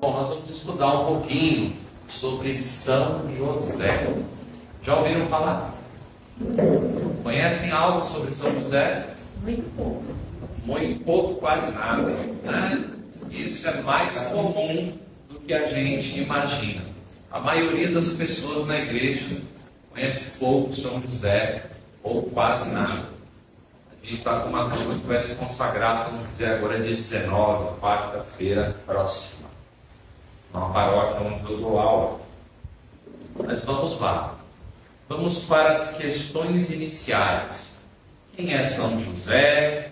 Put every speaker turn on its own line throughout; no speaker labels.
Bom, nós vamos estudar um pouquinho sobre São José. Já ouviram falar? Conhecem algo sobre São José?
Muito pouco.
Muito pouco, quase nada, né? Isso é mais comum do que a gente imagina. A maioria das pessoas na igreja conhece pouco São José, ou quase nada. A gente está com uma turma que vai se consagrar São José agora dia 19, quarta-feira próxima. Uma paróquia onde eu dou aula. Mas vamos lá. Vamos para as questões iniciais. Quem é São José?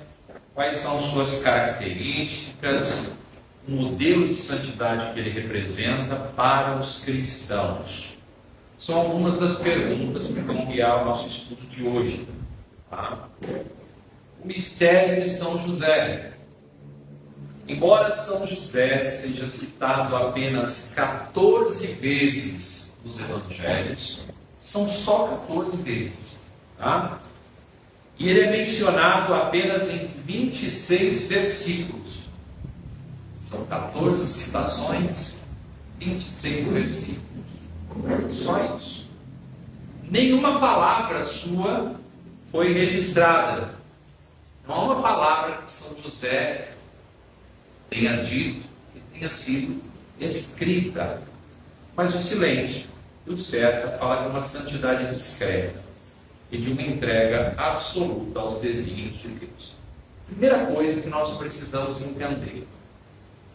Quais são suas características? O modelo de santidade que ele representa para os cristãos. São algumas das perguntas que vão guiar o nosso estudo de hoje. Tá? O mistério de São José. Embora São José seja citado apenas 14 vezes nos evangelhos, são só 14 vezes. Tá? E ele é mencionado apenas em 26 versículos. São 14 citações, 26 versículos. Só isso. Nenhuma palavra sua foi registrada. Não há uma palavra que São José tenha dito, que tenha sido escrita. Mas o silêncio e o certo fala de uma santidade discreta e de uma entrega absoluta aos desígnios de Deus. Primeira coisa que nós precisamos entender.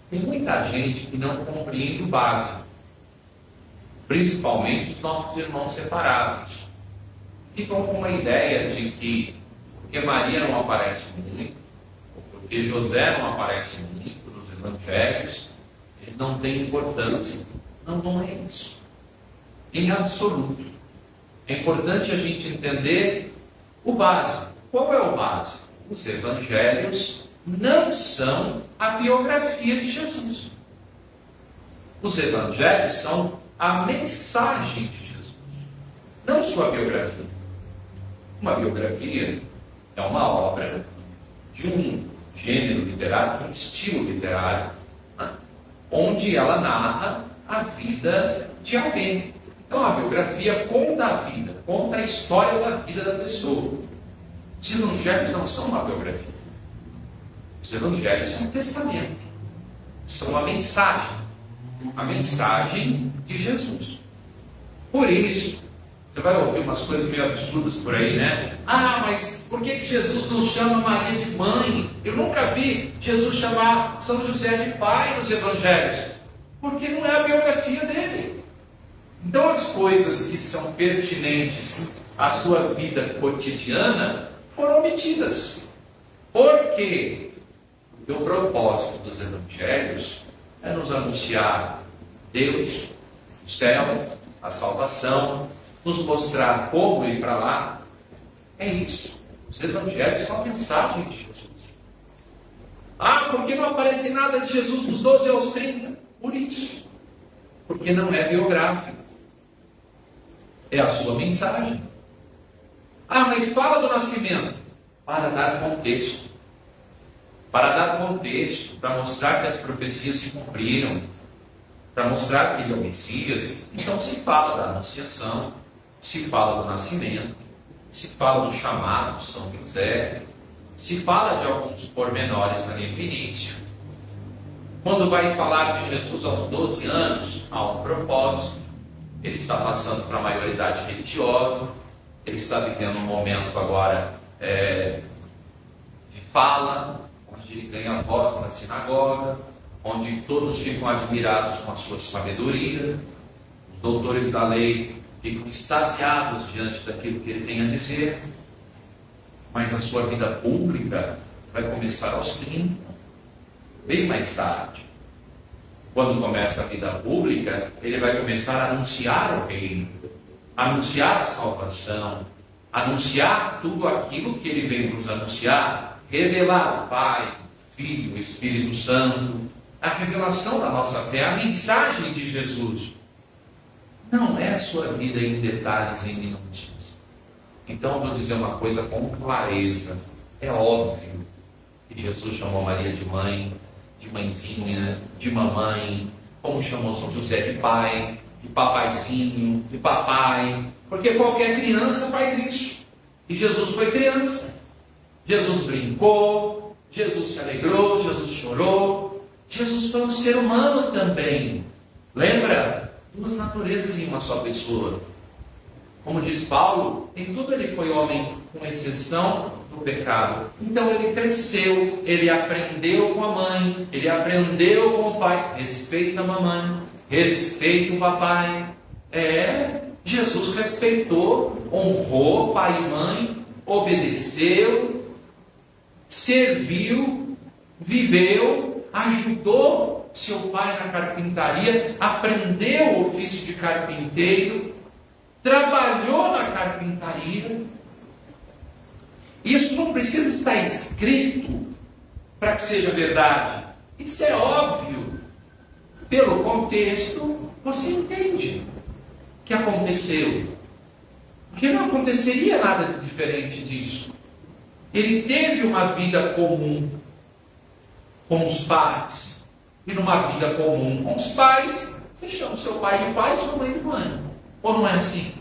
Tem muita gente que não compreende o básico, principalmente os nossos irmãos separados. Ficam com uma ideia de que porque Maria não aparece muito, ou porque José não aparece muito nos evangelhos, eles não têm importância. Não é isso. Em absoluto. É importante a gente entender o básico. Qual é o básico? Os evangelhos não são a biografia de Jesus. Os evangelhos são a mensagem de Jesus, não sua biografia. Uma biografia é uma obra de um gênero literário, de um estilo literário, né? Onde ela narra a vida de alguém. Então a biografia conta a vida, conta a história da vida da pessoa. Os evangelhos não são uma biografia. Os evangelhos são um testamento. São a mensagem de Jesus. Por isso, você vai ouvir umas coisas meio absurdas por aí, né? Ah, mas por que Jesus não chama Maria de mãe? Eu nunca vi Jesus chamar São José de pai nos evangelhos. Porque não é a biografia dele. Então as coisas que são pertinentes à sua vida cotidiana foram omitidas. Por quê? Porque o propósito dos evangelhos é nos anunciar Deus, o céu, a salvação, nos mostrar como ir para lá. É isso. Os evangelhos são a mensagem de Jesus. Ah, por que não aparece nada de Jesus dos 12 aos 30? Por isso. Porque não é biográfico. É a sua mensagem. Ah, mas fala do nascimento. Para dar contexto. Para dar contexto, para mostrar que as profecias se cumpriram, para mostrar que ele é o Messias. Então se fala da anunciação, se fala do nascimento, se fala do chamado de São José, se fala de alguns pormenores ali no início. Quando vai falar de Jesus aos 12 anos, há um propósito. Ele está passando para a maioridade religiosa, ele está vivendo um momento agora de fala, onde ele ganha voz na sinagoga, onde todos ficam admirados com a sua sabedoria, os doutores da lei ficam extasiados diante daquilo que ele tem a dizer, mas a sua vida pública vai começar aos 30, bem mais tarde. Quando começa a vida pública, ele vai começar a anunciar o reino, anunciar a salvação, anunciar tudo aquilo que ele veio nos anunciar, revelar o Pai, Filho, Espírito Santo, a revelação da nossa fé, a mensagem de Jesus. Não é a sua vida em detalhes, em minúcias. Então eu vou dizer uma coisa com clareza. É óbvio que Jesus chamou Maria de mãe, de mãezinha, de mamãe, como chamou São José de pai, de papaizinho, de papai, porque qualquer criança faz isso. E Jesus foi criança. Jesus brincou, Jesus se alegrou, Jesus chorou. Jesus foi um ser humano também. Lembra? Duas naturezas em uma só pessoa. Como diz Paulo, em tudo ele foi homem, com exceção do pecado. Então ele cresceu, ele aprendeu com a mãe, ele aprendeu com o pai. Respeita a mamãe, respeita o papai. Jesus respeitou, honrou pai e mãe, obedeceu, serviu, viveu, ajudou seu pai na carpintaria, aprendeu o ofício de carpinteiro, trabalhou na carpintaria. Isso não precisa estar escrito para que seja verdade. Isso é óbvio. Pelo contexto, você entende que aconteceu. Porque não aconteceria nada diferente disso. Ele teve uma vida comum com os pais. E numa vida comum com os pais, você chama seu pai de pai, sua mãe de mãe. Ou não é assim?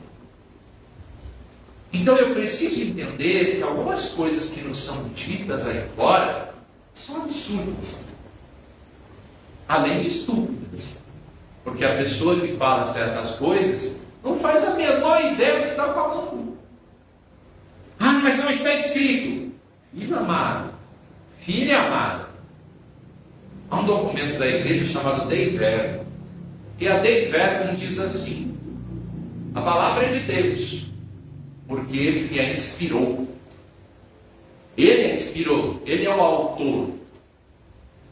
Então eu preciso entender que algumas coisas que nos são ditas aí fora são absurdas. Além de estúpidas. Porque a pessoa que fala certas coisas não faz a menor ideia do que está falando. Ah, mas não está escrito. Filho amado, filha amada. Há um documento da igreja chamado Dei Verbum. E a Dei Verbum diz assim: a palavra é de Deus, porque Ele que a inspirou. Ele a inspirou, Ele é o autor.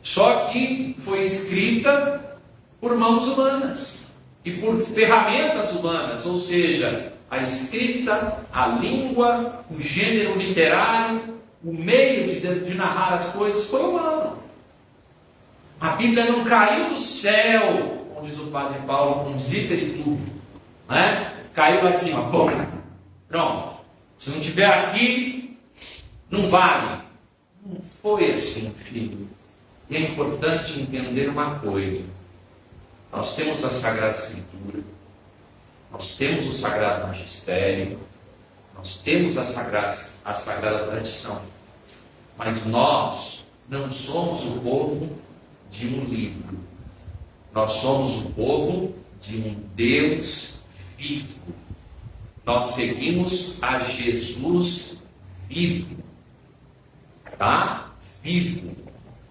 Só que foi escrita por mãos humanas e por ferramentas humanas, ou seja, a escrita, a língua, o gênero literário, o meio de narrar as coisas foi humano. A Bíblia não caiu do céu, como diz o padre Paulo, com zíper e tudo, né? Caiu lá de cima, bom, pronto. Se não tiver aqui, não vale. Não foi assim, filho. E é importante entender uma coisa. Nós temos a Sagrada Escritura, nós temos o Sagrado Magistério, nós temos a Sagrada Tradição. Mas nós não somos o povo de um livro. Nós somos o povo de um Deus vivo. Nós seguimos a Jesus vivo. Tá? Vivo.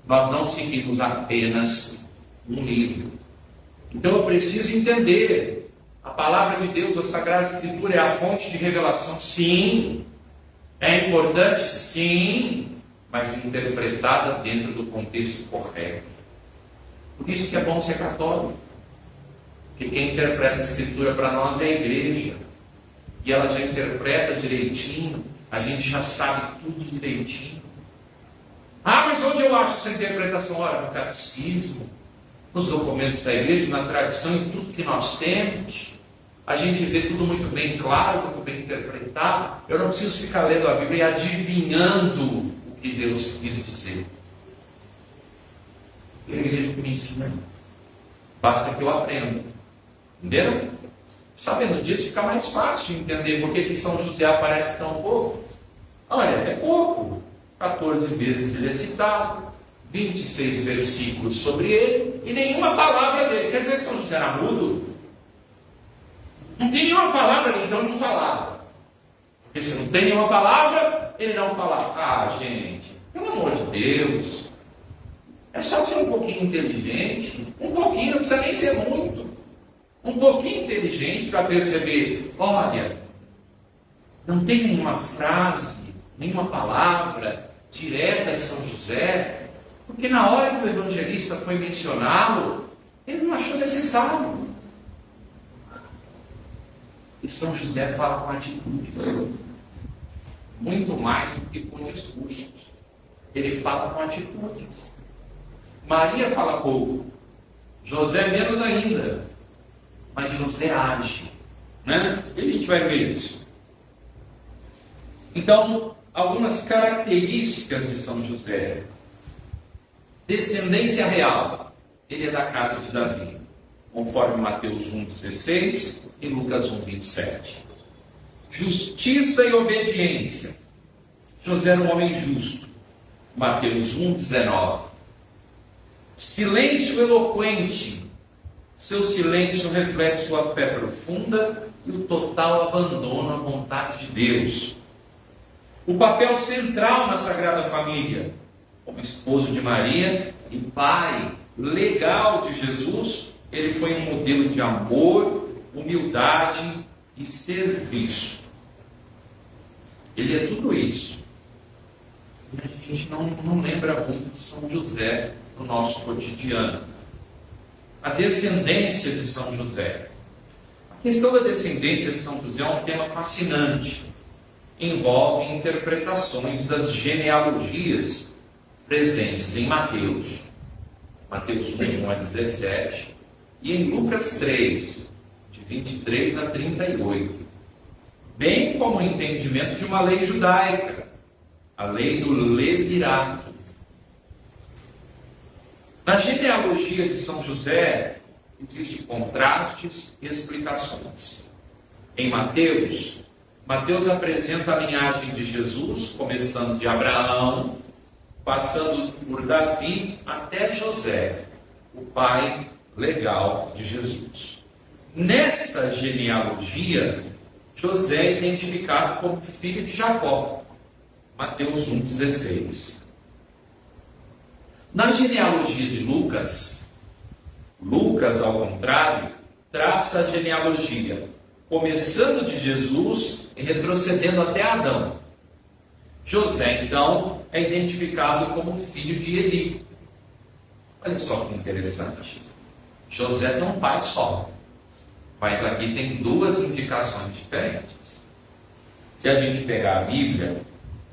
Nós não seguimos apenas um livro. Então eu preciso entender. A palavra de Deus, a Sagrada Escritura, é a fonte de revelação. Sim. É importante? Sim. Mas interpretada dentro do contexto correto. Por isso que é bom ser católico. Porque quem interpreta a Escritura para nós é a igreja. E ela já interpreta direitinho. A gente já sabe tudo direitinho. Ah, mas onde eu acho essa interpretação? Ora, no catecismo, nos documentos da igreja, na tradição, em tudo que nós temos. A gente vê tudo muito bem claro, muito bem interpretado. Eu não preciso ficar lendo a Bíblia e adivinhando o que Deus quis dizer. É a igreja que me ensina. Basta que eu aprenda. Entenderam? Sabendo disso, fica mais fácil de entender por que São José aparece tão pouco. Olha, é pouco. 14 vezes ele é citado, 26 versículos sobre ele, e nenhuma palavra dele. Quer dizer, São José era mudo? Não tem nenhuma palavra ali, então ele não falava. Porque se não tem nenhuma palavra, ele não falava. Ah, gente, pelo amor de Deus, é só ser um pouquinho inteligente, um pouquinho, não precisa nem ser muito. Um pouquinho inteligente para perceber, olha, não tem nenhuma frase, nenhuma palavra direta de São José, porque na hora que o evangelista foi mencioná-lo, ele não achou necessário. E São José fala com atitudes, muito mais do que com discursos. Ele fala com atitudes. Maria fala pouco, José menos ainda, mas José age, né? E a gente vai ver isso. Então, algumas características de São José. Descendência real. Ele é da casa de Davi. conforme Mateus 1,16 e Lucas 1,27. Justiça e obediência. José era um homem justo. Mateus 1,19. Silêncio eloquente. Seu silêncio reflete sua fé profunda e o total abandono à vontade de Deus. O papel central na Sagrada Família, como esposo de Maria e pai legal de Jesus, ele foi um modelo de amor, humildade e serviço. Ele é tudo isso. E a gente não lembra muito de São José no nosso cotidiano. A descendência de São José. A questão da descendência de São José é um tema fascinante. Envolve interpretações das genealogias presentes em Mateus 1 a 17, e em Lucas 3, de 23 a 38, bem como o entendimento de uma lei judaica, a lei do levirato. Na genealogia de São José, existem contrastes e explicações. Em Mateus apresenta a linhagem de Jesus, começando de Abraão, passando por Davi até José, o pai legal de Jesus. Nessa genealogia, José é identificado como filho de Jacó, Mateus 1,16. Na genealogia de Lucas, ao contrário, traça a genealogia começando de Jesus e retrocedendo até Adão. José, então, é identificado como filho de Eli. Olha só que interessante. José tem um pai só, mas aqui tem duas indicações diferentes. Se a gente pegar a Bíblia,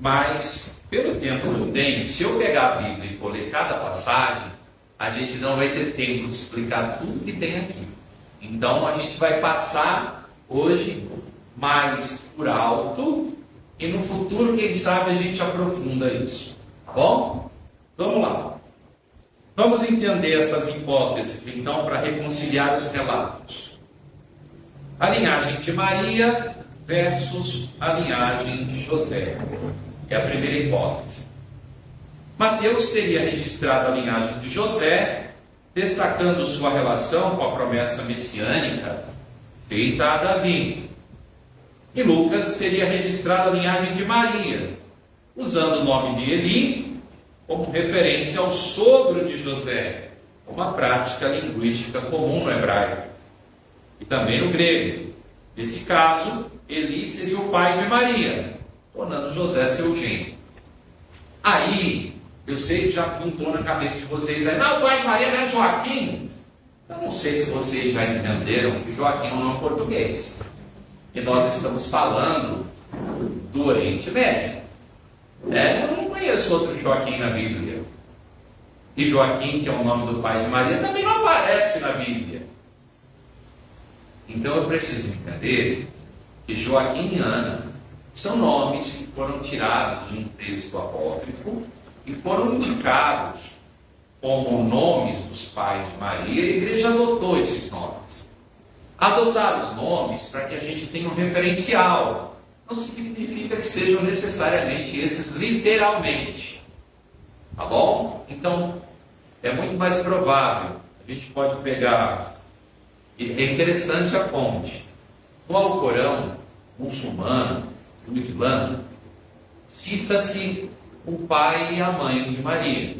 mas pelo tempo que eu tenho, se eu pegar a Bíblia e for ler cada passagem, a gente não vai ter tempo de explicar tudo que tem aqui. Então a gente vai passar hoje mais por alto, e no futuro, quem sabe, a gente aprofunda isso. Tá bom? Vamos lá. Vamos entender essas hipóteses, então, para reconciliar os relatos. A linhagem de Maria versus a linhagem de José. É a primeira hipótese. Mateus teria registrado a linhagem de José, destacando sua relação com a promessa messiânica feita a Davi. E Lucas teria registrado a linhagem de Maria, usando o nome de Eli como referência ao sogro de José, uma prática linguística comum no hebraico e também no grego. Nesse caso, Eli seria o pai de Maria, tornando José seu genro. Aí, eu sei que já pintou na cabeça de vocês, não, o pai de Maria não é Joaquim? Eu não sei se vocês já entenderam que Joaquim é um nome português. E nós estamos falando do Oriente Médio. Eu não conheço outro Joaquim na Bíblia. E Joaquim, que é o nome do pai de Maria, também não aparece na Bíblia. Então eu preciso entender que Joaquim e Ana são nomes que foram tirados de um texto apócrifo e foram indicados como nomes dos pais de Maria, e a igreja adotou esses nomes. Adotar os nomes para que a gente tenha um referencial não significa que sejam necessariamente esses literalmente. Tá bom? Então, é muito mais provável. A gente pode pegar, e é interessante a fonte. No Alcorão muçulmano, no Islã, cita-se o pai e a mãe de Maria.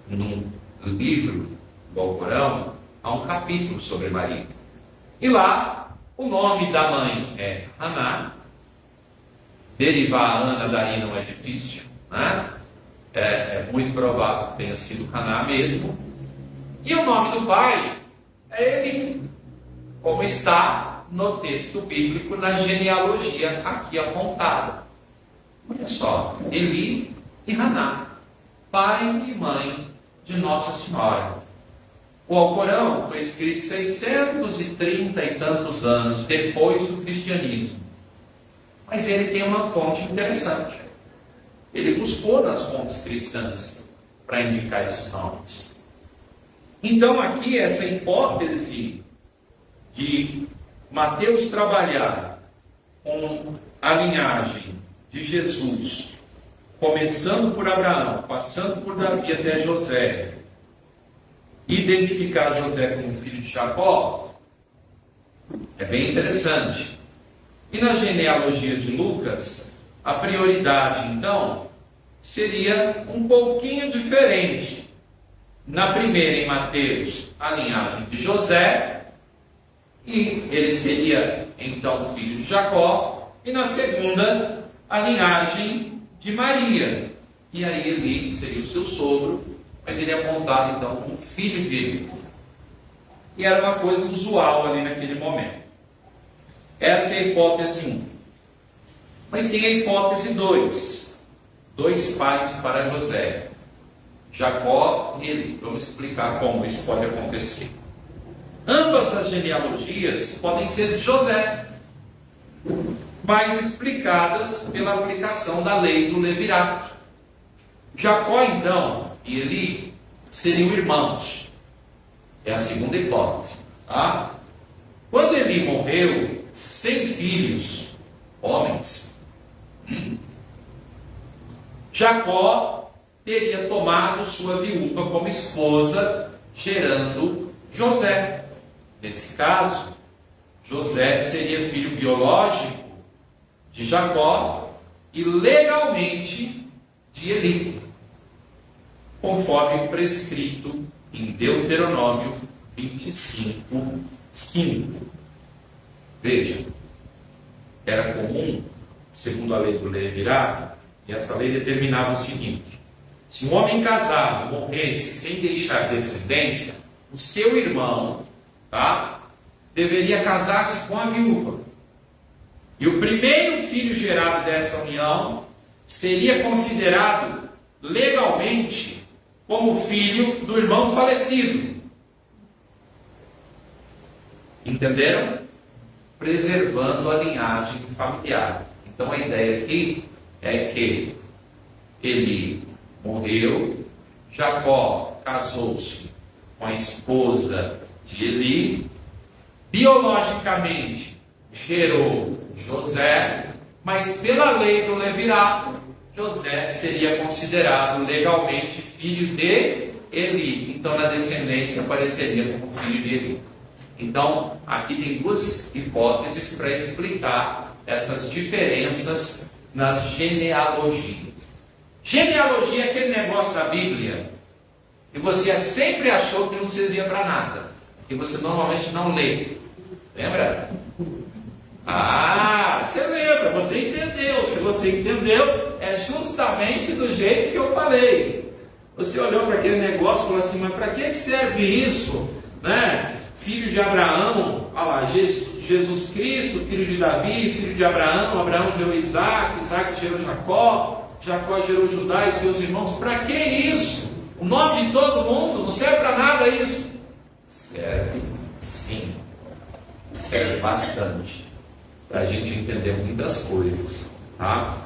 No livro do Alcorão, há um capítulo sobre Maria. E lá, o nome da mãe é Haná. Derivar a Ana daí não é difícil, né? É muito provável que tenha sido Haná mesmo. E o nome do pai é Eli, como está no texto bíblico, na genealogia aqui apontada. Olha só, Eli e Haná, pai e mãe de Nossa Senhora. O Alcorão foi escrito 630 e tantos anos depois do cristianismo. Mas ele tem uma fonte interessante. Ele buscou nas fontes cristãs para indicar esses nomes.
Então aqui essa hipótese de Mateus trabalhar com a linhagem de Jesus, começando por Abraão, passando por Davi até José, identificar José como filho de Jacó, é bem interessante. E na genealogia de Lucas, a prioridade, então, seria um pouquinho diferente. Na primeira, em Mateus, a linhagem de José, e ele seria, então, filho de Jacó. E na segunda, a linhagem de Maria. E aí Eli seria o seu sogro, mas ele é apontado, então, como filho de Eli. E era uma coisa usual ali naquele momento. Essa é a hipótese 1. Mas tem a hipótese 2. 2 pais para José, Jacó e Eli. Vamos explicar como isso pode acontecer. Ambas as genealogias podem ser de José, mas explicadas pela aplicação da lei do levirato. Jacó, então, e Eli seriam irmãos. É a segunda hipótese. Tá? Quando Eli morreu, sem filhos, homens, Jacó teria tomado sua viúva como esposa, gerando José. Nesse caso, José seria filho biológico de Jacó e legalmente de Eli, conforme prescrito em Deuteronômio 25, 5. Veja, era comum, segundo a lei do levirato, e essa lei determinava o seguinte: se um homem casado morresse sem deixar descendência, o seu irmão, deveria casar-se com a viúva. E o primeiro filho gerado dessa união seria considerado legalmente como filho do irmão falecido. Entenderam? Preservando a linhagem familiar. Então a ideia aqui é que ele morreu, Jacó casou-se com a esposa de Eli, biologicamente gerou José, mas pela lei do levirato, José seria considerado legalmente filho de Eli. Então na descendência apareceria como filho de Eli. Então, aqui tem 2 hipóteses para explicar essas diferenças nas genealogias. Genealogia é aquele negócio da Bíblia que você sempre achou que não servia para nada, que você normalmente não lê. Lembra? Você lembra, você entendeu. Se você entendeu, é justamente do jeito que eu falei. Você olhou para aquele negócio e falou assim: mas para que serve isso? Né? Filho de Abraão, olha lá, Jesus Cristo, filho de Davi, filho de Abraão, Abraão gerou Isaac, Isaac gerou Jacó, Jacó gerou Judá e seus irmãos. Para que isso? O nome de todo mundo? Não serve para nada isso? Serve sim, serve bastante, para a gente entender muitas coisas, tá?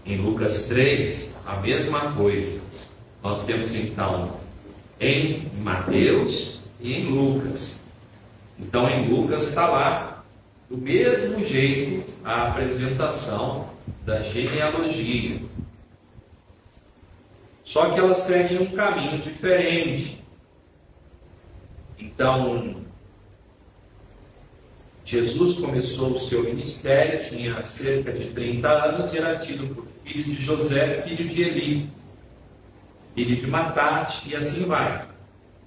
Em Lucas 3, a mesma coisa. Nós temos então em Mateus e em Lucas. Então em Lucas está lá do mesmo jeito a apresentação da genealogia, só que elas seguem um caminho diferente. Então Jesus começou o seu ministério, tinha cerca de 30 anos e era tido por filho de José, filho de Eli, filho de Matate, e assim vai.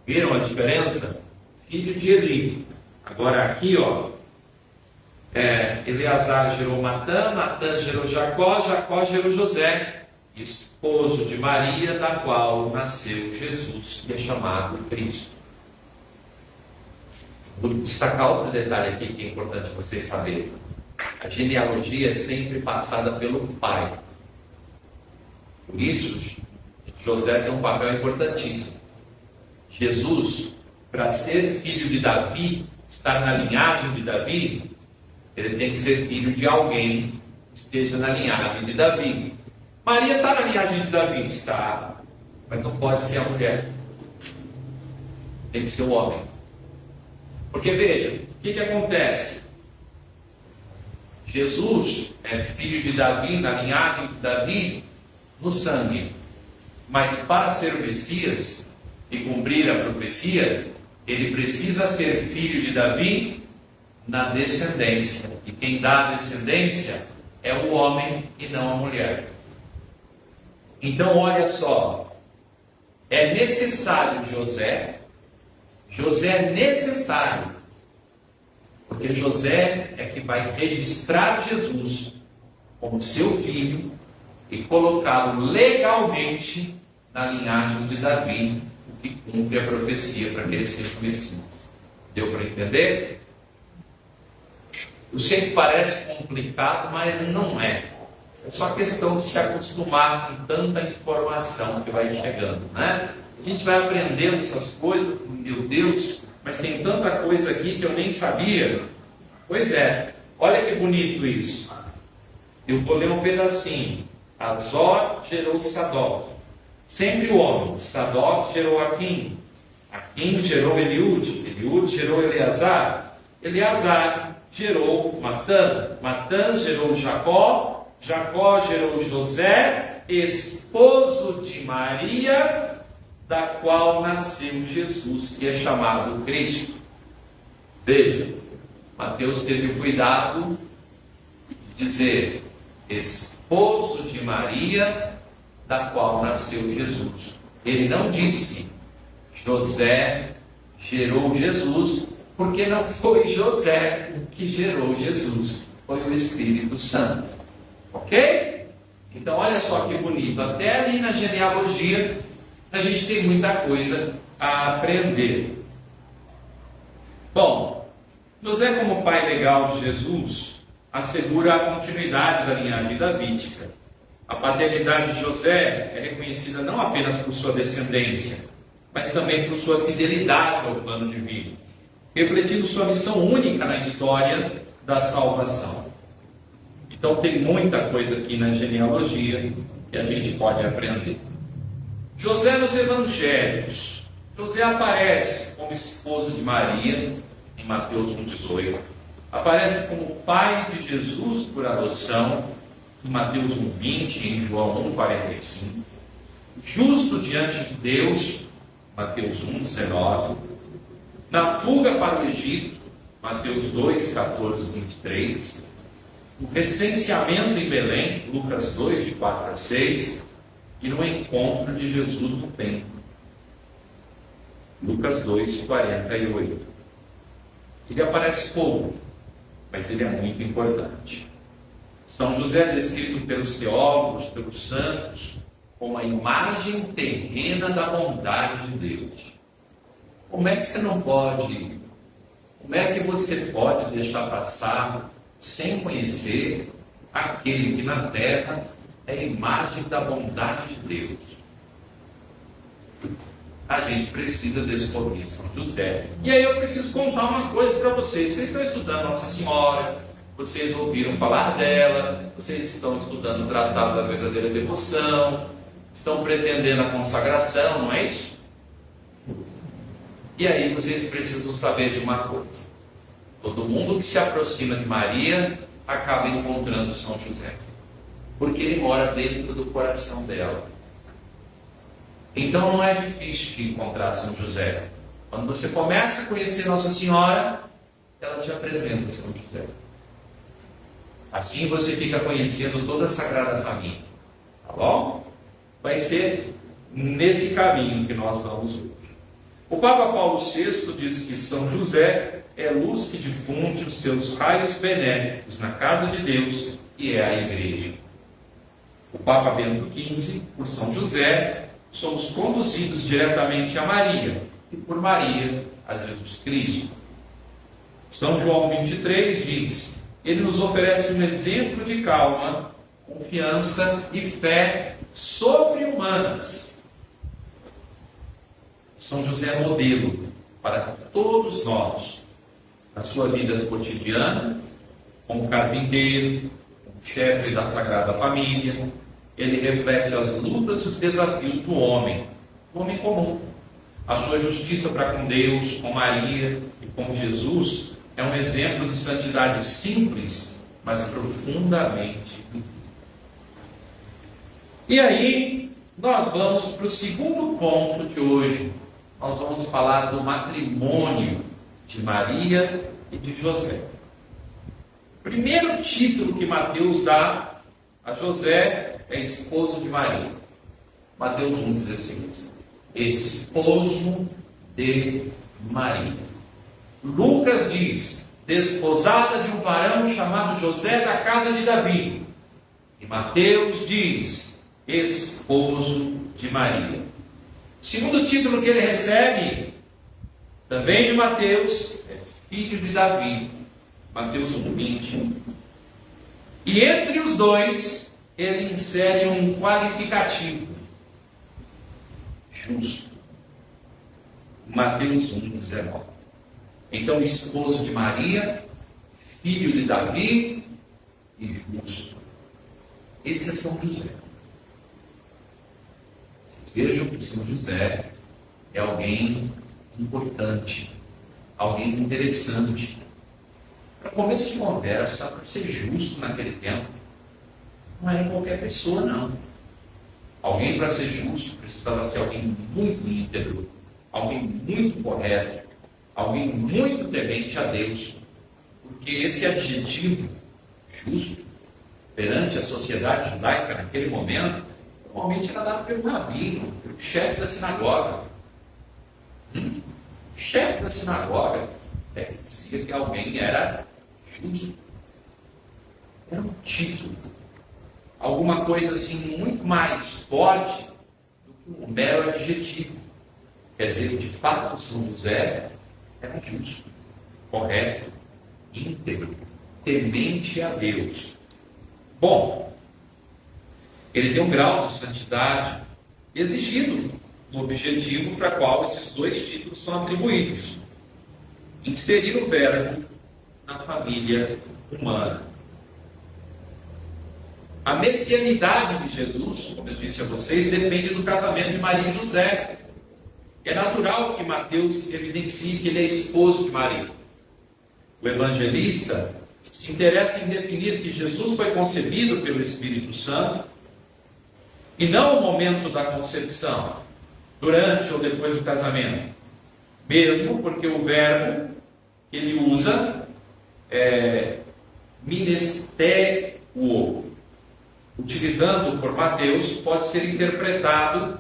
Viram a diferença? Filho de Eli. Agora aqui, Eleazar gerou Matã, Matã gerou Jacó, Jacó gerou José, esposo de Maria, da qual nasceu Jesus, que é chamado Cristo. Vou destacar outro detalhe aqui que é importante vocês saberem. A genealogia é sempre passada pelo pai. Por isso, José tem um papel importantíssimo. Jesus, para ser filho de Davi, estar na linhagem de Davi, ele tem que ser filho de alguém que esteja na linhagem de Davi. Maria está na linhagem de Davi? Está, mas não pode ser a mulher.
Tem que ser o homem. Porque veja, o que acontece? Jesus é filho de Davi, na linhagem de Davi, no sangue. Mas para ser o Messias e cumprir a profecia, ele precisa ser filho de Davi na descendência. E quem dá a descendência é o homem e não a mulher. Então, olha só. É necessário José. José é necessário. Porque José é que vai registrar Jesus como seu filho e colocá-lo legalmente na linhagem de Davi, o que cumpre a profecia para que ele seja o Messias. Deu para entender? Eu sei que parece complicado, mas não é. É só questão de se acostumar com tanta informação que vai chegando, né? A gente vai aprendendo essas coisas, meu Deus, mas tem tanta coisa aqui que eu nem sabia. Pois é, olha que bonito isso. Eu vou ler um pedacinho. Azor gerou Sadoc. Sempre o homem. Sadoc gerou Aquim. Aquim gerou Eliúde. Eliúde gerou Eleazar. Eleazar gerou Matã. Matã gerou Jacó. Jacó gerou José, esposo de Maria, da qual nasceu Jesus, que é chamado Cristo. Veja, Mateus teve o cuidado de dizer esposo de Maria, da qual nasceu Jesus. Ele não disse José gerou Jesus, porque não foi José que gerou Jesus, foi o Espírito Santo. Ok? Então olha só que bonito, até ali na genealogia a gente tem muita coisa a aprender. Bom, José, como pai legal de Jesus, assegura a continuidade da linhagem davídica. A paternidade de José é reconhecida não apenas por sua descendência, mas também por sua fidelidade ao plano divino, refletindo sua missão única na história da salvação. Então tem muita coisa aqui na genealogia que a gente pode aprender. José nos evangelhos. José aparece como esposo de Maria, em Mateus 1,18. Aparece como pai de Jesus por adoção, em Mateus 1,20 e em João 1,45. Justo diante de Deus, Mateus 1,19. Na fuga para o Egito, Mateus 2,14 e 23. O recenseamento em Belém, Lucas 2, de 4 a 6. E no encontro de Jesus no templo, Lucas 2, 48. Ele aparece pouco, mas ele é muito importante. São José é descrito pelos teólogos, pelos santos, como a imagem terrena da bondade de Deus. Como é que você não pode, como é que você pode deixar passar sem conhecer aquele que na terra é a imagem da bondade de Deus? A gente precisa descobrir São José. E aí eu preciso contar uma coisa para vocês. Vocês estão estudando Nossa Senhora, vocês ouviram falar dela, vocês estão estudando o Tratado da Verdadeira Devoção, estão pretendendo a consagração, não é isso? E aí vocês precisam saber de uma coisa. Todo mundo que se aproxima de Maria acaba encontrando São José, porque ele mora dentro do coração dela. Então não é difícil de encontrar São José. Quando você começa a conhecer Nossa Senhora, ela te apresenta São José. Assim você fica conhecendo toda a Sagrada Família. Tá bom? Vai ser nesse caminho que nós vamos hoje. O Papa Paulo VI diz que São José é luz que difunde os seus raios benéficos na casa de Deus, que é a Igreja. O Papa Bento XV, por São José, somos conduzidos diretamente a Maria, e por Maria a Jesus Cristo. São João 23 diz: ele nos oferece um exemplo de calma, confiança e fé sobre-humanas. São José é modelo para todos nós, na sua vida cotidiana, como carpinteiro, como chefe da Sagrada Família. Ele reflete as lutas e os desafios do homem comum.
A sua justiça para com Deus, com Maria e com Jesus é um exemplo de santidade simples, mas profundamente vivida. E aí, nós vamos para o segundo ponto de hoje. Nós vamos falar do matrimônio de Maria e de José. O primeiro título que Mateus dá a José é esposo de Maria. Mateus 1,16. Esposo de Maria. Lucas diz, desposada de um varão chamado José da casa de Davi. E Mateus diz, esposo de Maria. O segundo título que ele recebe, também de Mateus, é filho de Davi. Mateus 1,20. E entre os dois, ele insere um qualificativo. Justo. Mateus 1,19. Então, esposo de Maria, filho de Davi e justo. Esse é São José. Vocês vejam que São José é alguém importante, alguém interessante. Para começo de conversa, para ser justo naquele tempo, não era qualquer pessoa, não. Alguém, para ser justo, precisava ser alguém muito íntegro, alguém muito correto, alguém muito temente a Deus. Porque esse adjetivo, justo, perante a sociedade judaica naquele momento, normalmente era dado pelo rabino, pelo chefe da sinagoga. Chefe da sinagoga dizia que alguém era justo. Era um título. Alguma coisa assim muito mais forte do que um mero adjetivo. Quer dizer que de fato São José era justo, correto, íntegro, temente a Deus. Bom, ele tem um grau de santidade exigido no objetivo para qual esses dois títulos são atribuídos. Inserir o verbo na família humana. A messianidade de Jesus, como eu disse a vocês, depende do casamento de Maria e José. É natural que Mateus evidencie que ele é esposo de Maria. O evangelista se interessa em definir que Jesus foi concebido pelo Espírito Santo e não o momento da concepção, durante ou depois do casamento. Mesmo porque o verbo que ele usa é ministério, utilizando por Mateus, pode ser interpretado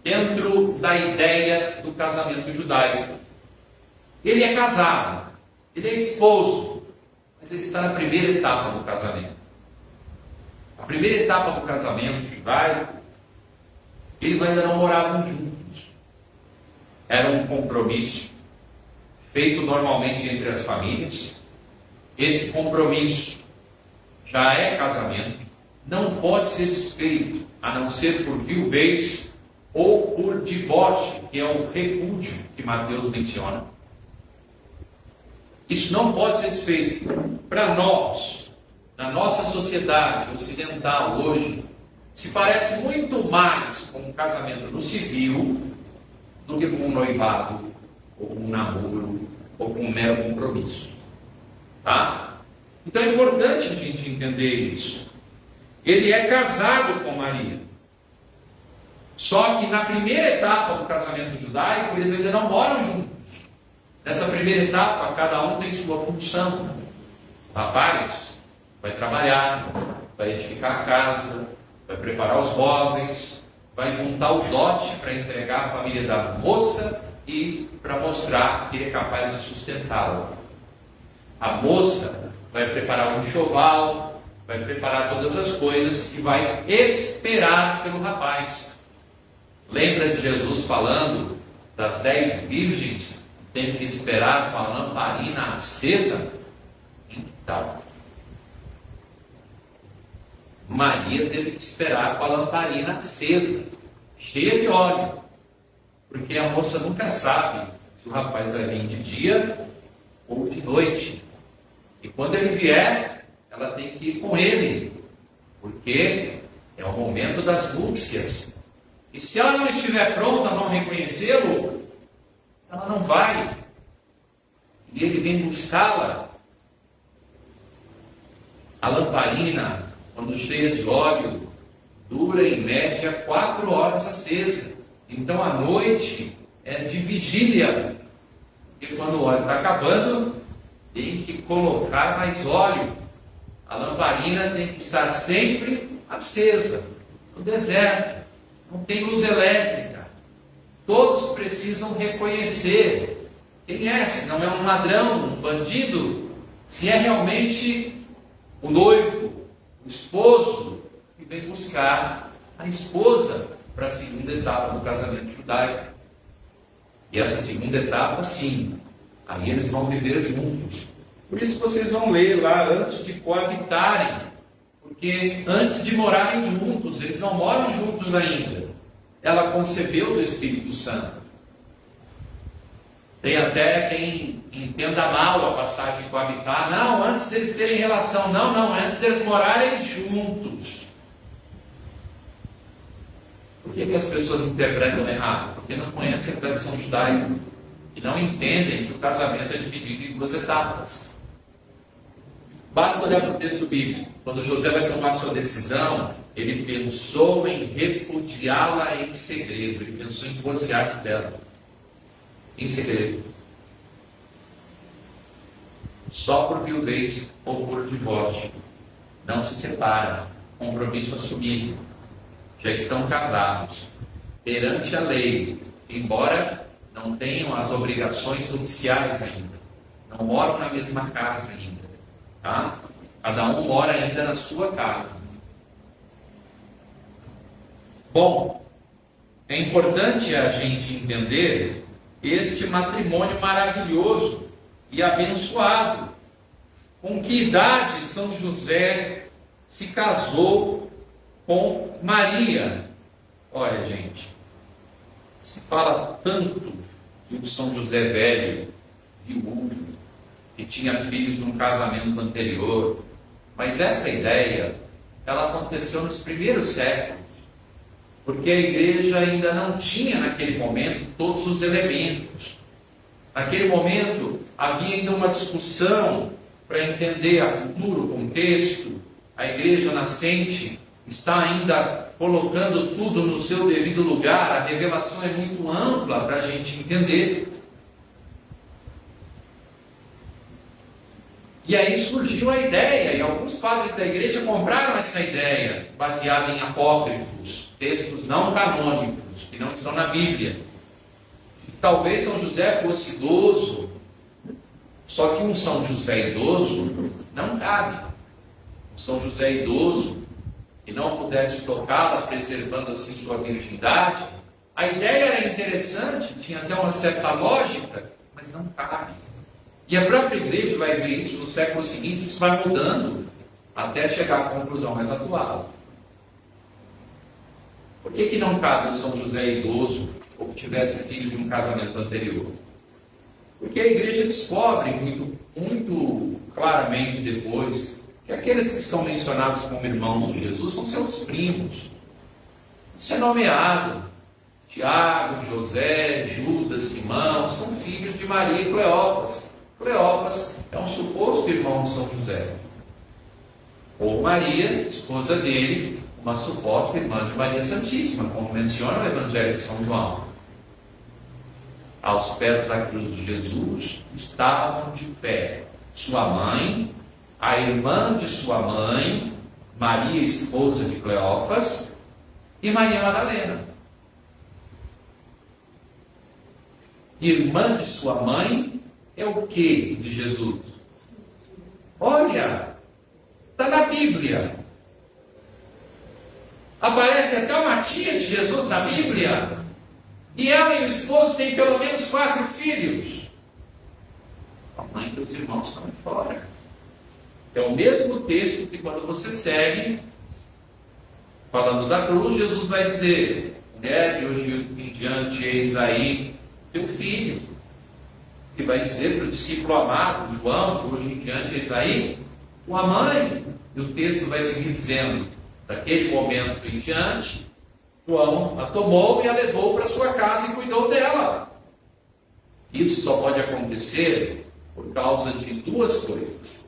dentro da ideia do casamento judaico. Ele é casado, ele é esposo, mas ele está na primeira etapa do casamento. A primeira etapa do casamento judaico, eles ainda não moravam juntos. Era um compromisso feito normalmente entre as famílias. Esse compromisso já é casamento, não pode ser desfeito, a não ser por viuvez ou por divórcio, que é o repúdio que Mateus menciona. Isso não pode ser desfeito. Para nós, na nossa sociedade ocidental hoje, se parece muito mais com um casamento no civil do que com um noivado, ou com um namoro, ou com um mero compromisso. Tá? Então é importante a gente entender isso. Ele é casado com Maria. Só que na primeira etapa do casamento judaico, eles ainda não moram juntos. Nessa primeira etapa, cada um tem sua função. O rapaz vai trabalhar, vai edificar a casa, vai preparar os móveis, vai juntar o dote para entregar à família da moça e para mostrar que ele é capaz de sustentá-la. A moça vai preparar um enxoval, vai preparar todas as coisas e vai esperar pelo rapaz. Lembra de Jesus falando das 10 virgens que tem que esperar com a lamparina acesa? Então, Maria teve que esperar com a lamparina acesa, cheia de óleo, porque a moça nunca sabe se o rapaz vai vir de dia ou de noite. E quando ele vier, ela tem que ir com ele, porque é o momento das núpcias.
E se ela não estiver pronta a não reconhecê-lo, ela não vai. E ele vem buscá-la. A lamparina, quando cheia de óleo, dura em média 4 horas acesa. Então a noite é de vigília. Porque quando o óleo está acabando, tem que colocar mais óleo. A lamparina tem que estar sempre acesa. No deserto, não tem luz elétrica. Todos precisam reconhecer quem é, se não é um ladrão, um bandido, se é realmente o noivo, o esposo, que vem buscar a esposa para a segunda etapa do casamento judaico. E essa segunda etapa, sim, aí eles vão viver juntos. Por isso vocês vão ler lá, antes de coabitarem, porque antes de morarem juntos, eles não moram juntos ainda. Ela concebeu do Espírito Santo. Tem até quem entenda mal a passagem coabitar. Não, antes deles terem relação. Não, antes deles morarem juntos. Por que as pessoas interpretam errado? Porque não conhecem a tradição judaica e não entendem que o casamento é dividido em 2 etapas. Basta olhar para o texto bíblico. Quando José vai tomar sua decisão, ele pensou em repudiá-la em segredo. Ele pensou em divorciar-se dela em segredo. Só por viuvez ou por divórcio. Não se separam. Compromisso assumido. Já estão casados. Perante a lei, embora não tenham as obrigações nupciais ainda. Não moram na mesma casa ainda. Tá? Cada um mora ainda na sua casa. Bom, é importante a gente entender este matrimônio maravilhoso e abençoado. Com que idade São José se casou com Maria? Olha, gente, se fala tanto de um São José velho, viúvo, que tinha filhos num casamento anterior, mas essa ideia, ela aconteceu nos primeiros séculos, porque a igreja ainda não tinha naquele momento todos os elementos. Naquele momento havia ainda uma discussão para entender a cultura, o contexto. A igreja nascente está ainda colocando tudo no seu devido lugar. A revelação é muito ampla para a gente entender. E aí surgiu a ideia, e alguns padres da igreja compraram essa ideia, baseada em apócrifos, textos não canônicos, que não estão na Bíblia. Talvez São José fosse idoso, só que um São José idoso não cabe. Um São José idoso que não pudesse tocá-la, preservando assim sua virgindade. A ideia era interessante, tinha até uma certa lógica, mas não cabe. E a própria igreja vai ver isso no século seguinte, isso vai mudando, até chegar à conclusão mais atual. Por que não cabe um São José idoso, ou que tivesse filhos de um casamento anterior? Porque a igreja descobre muito claramente depois que aqueles que são mencionados como irmãos de Jesus são seus primos. Isso é nomeado. Tiago, José, Judas, Simão, são filhos de Maria e Cleófas. Cleófas é um suposto irmão de São José. Ou Maria, esposa dele, uma suposta irmã de Maria Santíssima, como menciona o Evangelho de São João. Aos pés da cruz de Jesus estavam de pé sua mãe, a irmã de sua mãe, Maria, esposa de Cleófas, e Maria Madalena. Irmã de sua mãe é o que de Jesus? Olha, está na Bíblia. Aparece até uma tia de Jesus na Bíblia. E ela e o esposo têm pelo menos 4 filhos. A mãe dos irmãos estão fora. É o mesmo texto que quando você segue, falando da cruz, Jesus vai dizer: mulher, de hoje em diante, eis aí teu filho. E vai dizer para o discípulo amado, João, de hoje em diante, eis aí tua mãe. E o texto vai seguir dizendo: daquele momento em diante, João a tomou e a levou para sua casa e cuidou dela. Isso só pode acontecer por causa de duas coisas.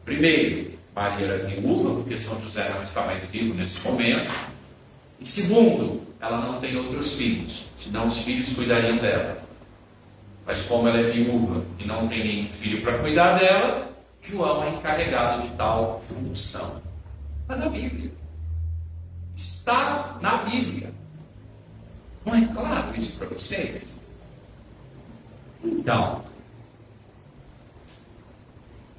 Primeiro, Maria era viúva, porque São José não está mais vivo nesse momento. E segundo, ela não tem outros filhos, senão os filhos cuidariam dela. Mas como ela é viúva e não tem nenhum filho para cuidar dela, João é encarregado de tal função. Está na Bíblia. Está na Bíblia. Não é claro isso para vocês? Então,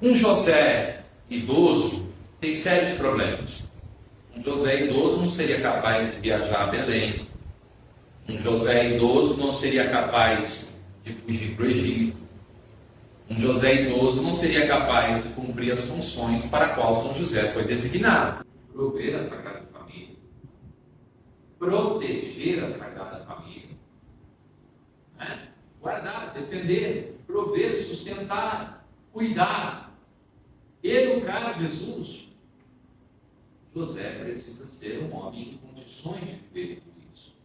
um José idoso tem sérios problemas. Um José idoso não seria capaz de viajar a Belém. Um José idoso não seria capaz de fugir para o Egito. Um José idoso não seria capaz de cumprir as funções para a qual São José foi designado. Prover a Sagrada Família. Proteger a Sagrada Família. Né? Guardar, defender, prover, sustentar, cuidar, educar Jesus. José precisa ser um homem em condições de viver tudo isso.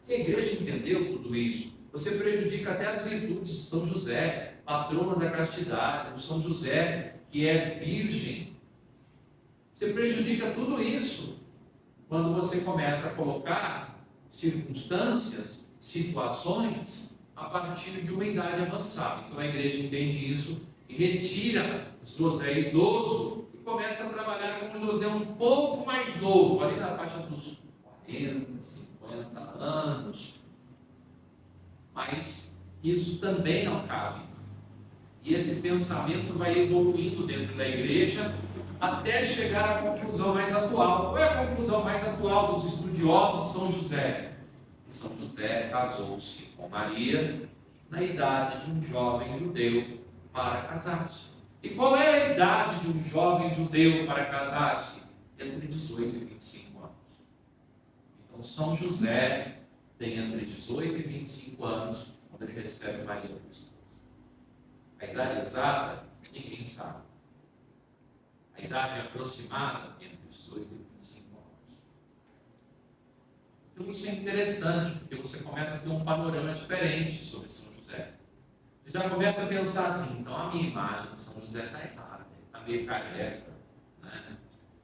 E a igreja entendeu tudo isso. Você prejudica até as virtudes de São José, patrono da castidade, o São José que é virgem. Você prejudica tudo isso quando você começa a colocar circunstâncias, situações a partir de uma idade avançada. Então a igreja entende isso e retira José idoso e começa a trabalhar com José um pouco mais novo, ali na faixa dos 40, 50 anos. Mas isso também não cabe. E esse pensamento vai evoluindo dentro da igreja até chegar à conclusão mais atual. Qual é a conclusão mais atual dos estudiosos de São José? Que São José casou-se com Maria na idade de um jovem judeu para casar-se. E qual é a idade de um jovem judeu para casar-se? Entre 18 e 25 anos. Então São José tem entre 18 e 25 anos quando ele recebe Maria como esposa. A idade exata, ninguém sabe. A idade aproximada, entre 18 e 25 anos. Então isso é interessante, porque você começa a ter um panorama diferente sobre São José. Você já começa a pensar assim, então a minha imagem de São José está errada, ele está meio careca, né?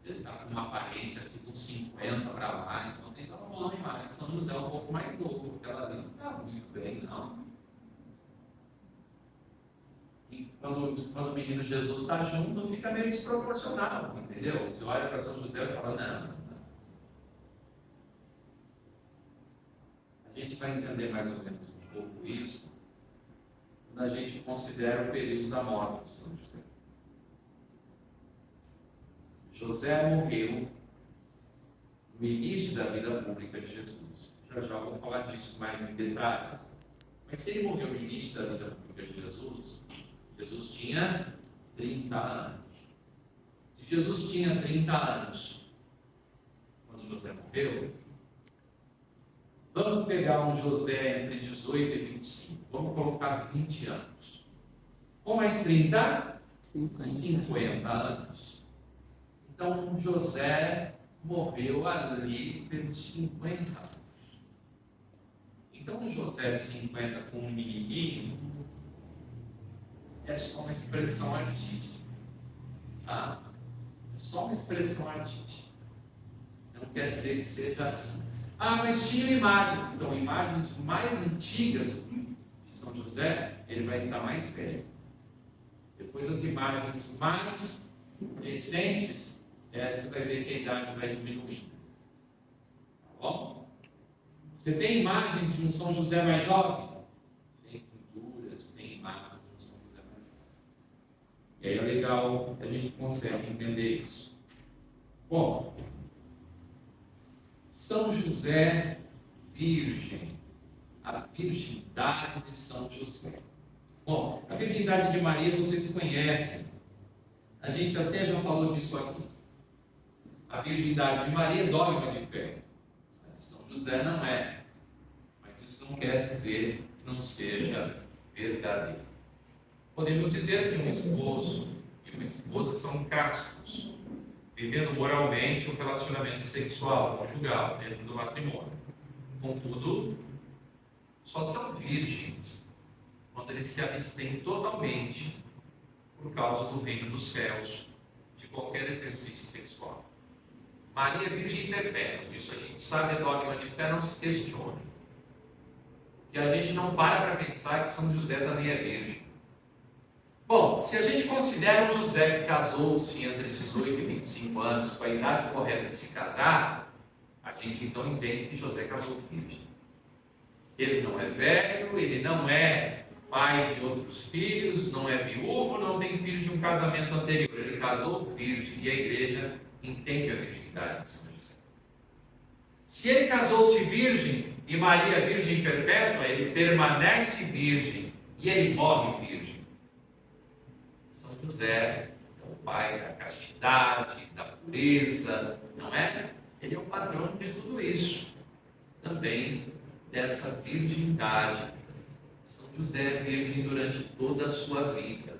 Ele está com uma aparência assim, com 50 para lá, então tem que dar uma imagem de São José um pouco mais novo, porque ela ali não está muito bem, não. E quando o menino Jesus está junto, fica meio desproporcional, entendeu? Você olha para São José e fala, não. A gente vai entender mais ou menos um pouco isso quando a gente considera o período da morte de São José. José morreu no início da vida pública de Jesus. Já vou falar disso mais em detalhes. Mas se ele morreu no início da vida pública de Jesus, Jesus tinha 30 anos. Se Jesus tinha 30 anos quando José morreu, vamos pegar um José entre 18 e 25. Vamos colocar 20 anos. Com mais 30? 50 anos. Então José morreu ali pelos 50 anos. Então um José de 50 com um menininho é só uma expressão artística. Tá? É só uma expressão artística. Não quer dizer que seja assim. Mas tinha imagens. Então, imagens mais antigas de São José, ele vai estar mais velho. Depois, as imagens mais recentes, você vai ver que a idade vai diminuindo. Tá bom? Você tem imagens de um São José mais jovem? Tem pinturas, tem imagens de um São José mais jovem. E aí é legal que a gente consegue entender isso. Bom, São José virgem, a virgindade de São José. Bom, a virgindade de Maria vocês conhecem. A gente até já falou disso aqui. A virgindade de Maria é dogma de fé. A de São José não é. Mas isso não quer dizer que não seja verdadeiro. Podemos dizer que um esposo e uma esposa são castos. vivendo moralmente um relacionamento sexual, conjugal, dentro do matrimônio. Contudo, só são virgens quando eles se abstêm totalmente por causa do reino dos céus, de qualquer exercício sexual. Maria é virgem perpétua, disso a gente sabe, é dogma de fé, não se questione. E a gente não para pensar que São José também é virgem. Bom, se a gente considera um José que casou-se entre 18 e 25 anos, com a idade correta de se casar, a gente então entende que José casou virgem. Ele não é velho, ele não é pai de outros filhos, não é viúvo, não tem filhos de um casamento anterior. Ele casou virgem e a igreja entende a virgindade de São José. Se ele casou-se virgem e Maria virgem perpétua, ele permanece virgem e ele morre virgem. São José é o pai da castidade, da pureza, não é? Ele é o padrão de tudo isso. Também dessa virgindade. São José é virgem durante toda a sua vida.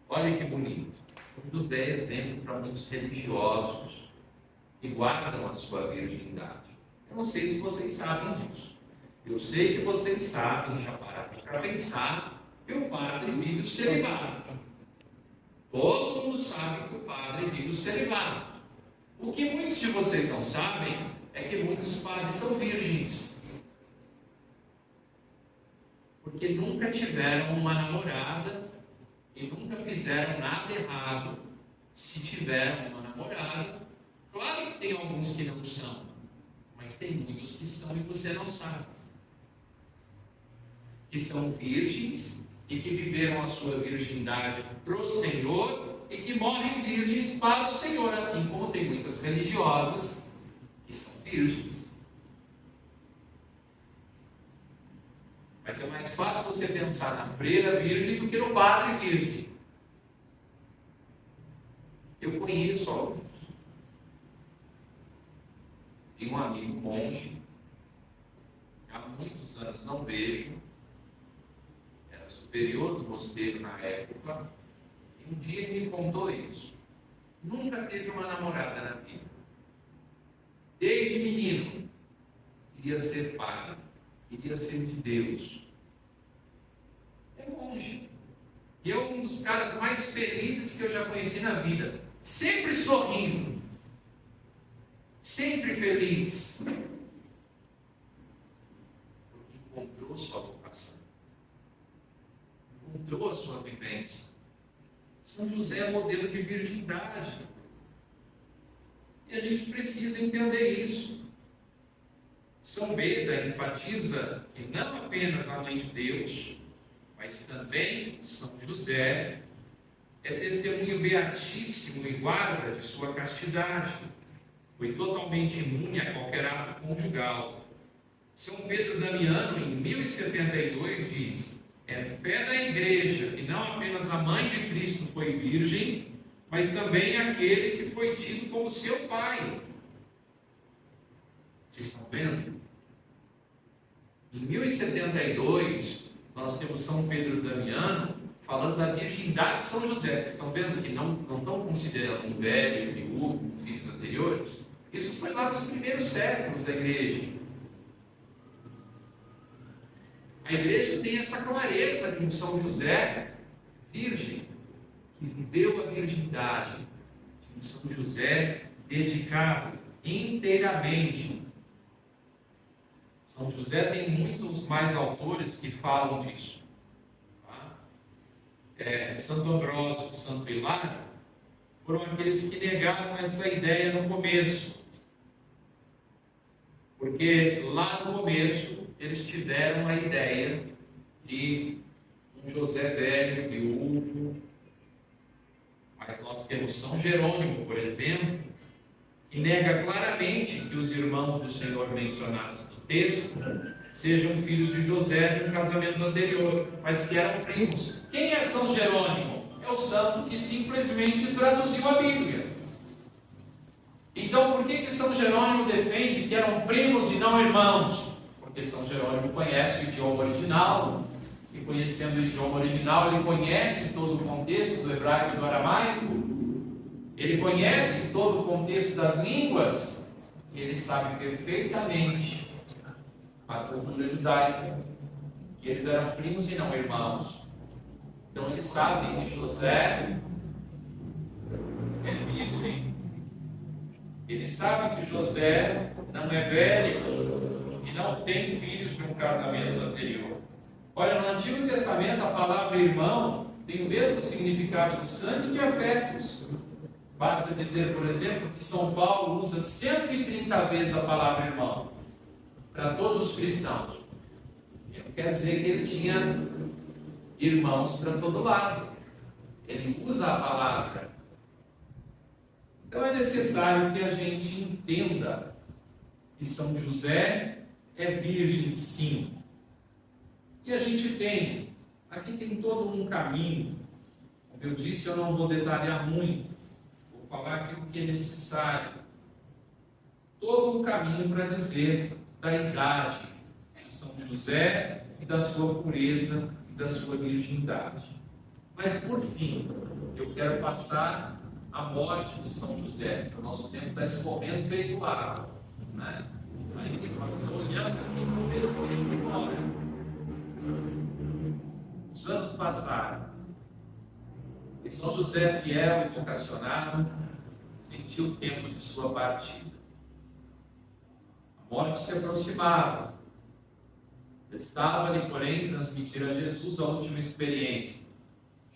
Olha que bonito. São José é exemplo para muitos religiosos que guardam a sua virgindade. Eu não sei se vocês sabem disso. Eu sei que vocês sabem, já pararam para pensar, que o padre vive o celibato. Todo mundo sabe que o padre vive o celibato. O que muitos de vocês não sabem é que muitos padres são virgens. Porque nunca tiveram uma namorada e nunca fizeram nada errado se tiveram uma namorada. Claro que tem alguns que não são, mas tem muitos que são e você não sabe. Que são virgens e que viveram a sua virgindade para o Senhor e que morrem virgens para o Senhor, assim como tem muitas religiosas que são virgens. Mas é mais fácil você pensar na freira virgem do que no padre virgem. Eu conheço alguns. Tem um amigo monge, há muitos anos não vejo, era superior do mosteiro na época, e um dia ele me contou isso. Nunca teve uma namorada na vida. Desde menino, queria ser padre. Queria ser de Deus. É monge. E é um dos caras mais felizes que eu já conheci na vida. Sempre sorrindo. Sempre feliz. Porque encontrou sua vocação. Encontrou a sua vivência. São José é modelo de virgindade. E a gente precisa entender isso. São Beda enfatiza que não apenas a mãe de Deus, mas também São José é testemunho beatíssimo e guarda de sua castidade. Foi totalmente imune a qualquer ato conjugal. São Pedro Damiano, em 1072, diz: é fé da igreja que não apenas a mãe de Cristo foi virgem, mas também aquele que foi tido como seu pai. Vocês estão vendo? Em 1072, nós temos São Pedro Damiano falando da virgindade de São José. Vocês estão vendo que não estão considerando um velho, viúvo, filhos anteriores? Isso foi lá nos primeiros séculos da igreja. A igreja tem essa clareza de um São José virgem, que viveu a virgindade, de um São José dedicado inteiramente. São José tem muitos mais autores que falam disso. Tá? Santo Ambrósio, Santo Hilário, foram aqueles que negaram essa ideia no começo. Porque lá no começo, eles tiveram a ideia de um José velho, viúvo. Mas nós temos São Jerônimo, por exemplo, que nega claramente que os irmãos do Senhor mencionados no texto sejam filhos de José de um casamento anterior, mas que eram primos. Quem é São Jerônimo? É o santo que simplesmente traduziu a Bíblia. Então, por que São Jerônimo defende que eram primos e não irmãos? Porque São Jerônimo conhece o idioma original, e conhecendo o idioma original, ele conhece todo o contexto do hebraico e do aramaico,
Ele conhece todo o contexto das línguas e ele sabe perfeitamente a cultura judaica, que eles eram primos e não irmãos. Então ele sabe que José é virgem. Ele sabe que José não é velho e não tem filhos de um casamento anterior. Olha, no Antigo Testamento a palavra irmão tem o mesmo significado de sangue e de afetos. Basta dizer, por exemplo, que São Paulo usa 130 vezes a palavra irmão para todos os cristãos. Quer dizer que ele tinha irmãos para todo lado. Ele usa a palavra. Então é necessário que a gente entenda que São José é virgem, sim. E a gente aqui tem todo um caminho. Como eu disse, eu não vou detalhar muito. Vou falar aquilo que é necessário. Todo um caminho para dizer da idade de São José e da sua pureza e da sua virgindade. Mas, por fim, eu quero passar a morte de São José, porque o nosso tempo está escorrendo feito água. Né? Aí, olhando aqui no primeiro hora. Os anos passaram. E São José, fiel e vocacionado, sentiu o tempo de sua partida. A morte se aproximava. Estava-lhe, porém, transmitir a Jesus a última experiência,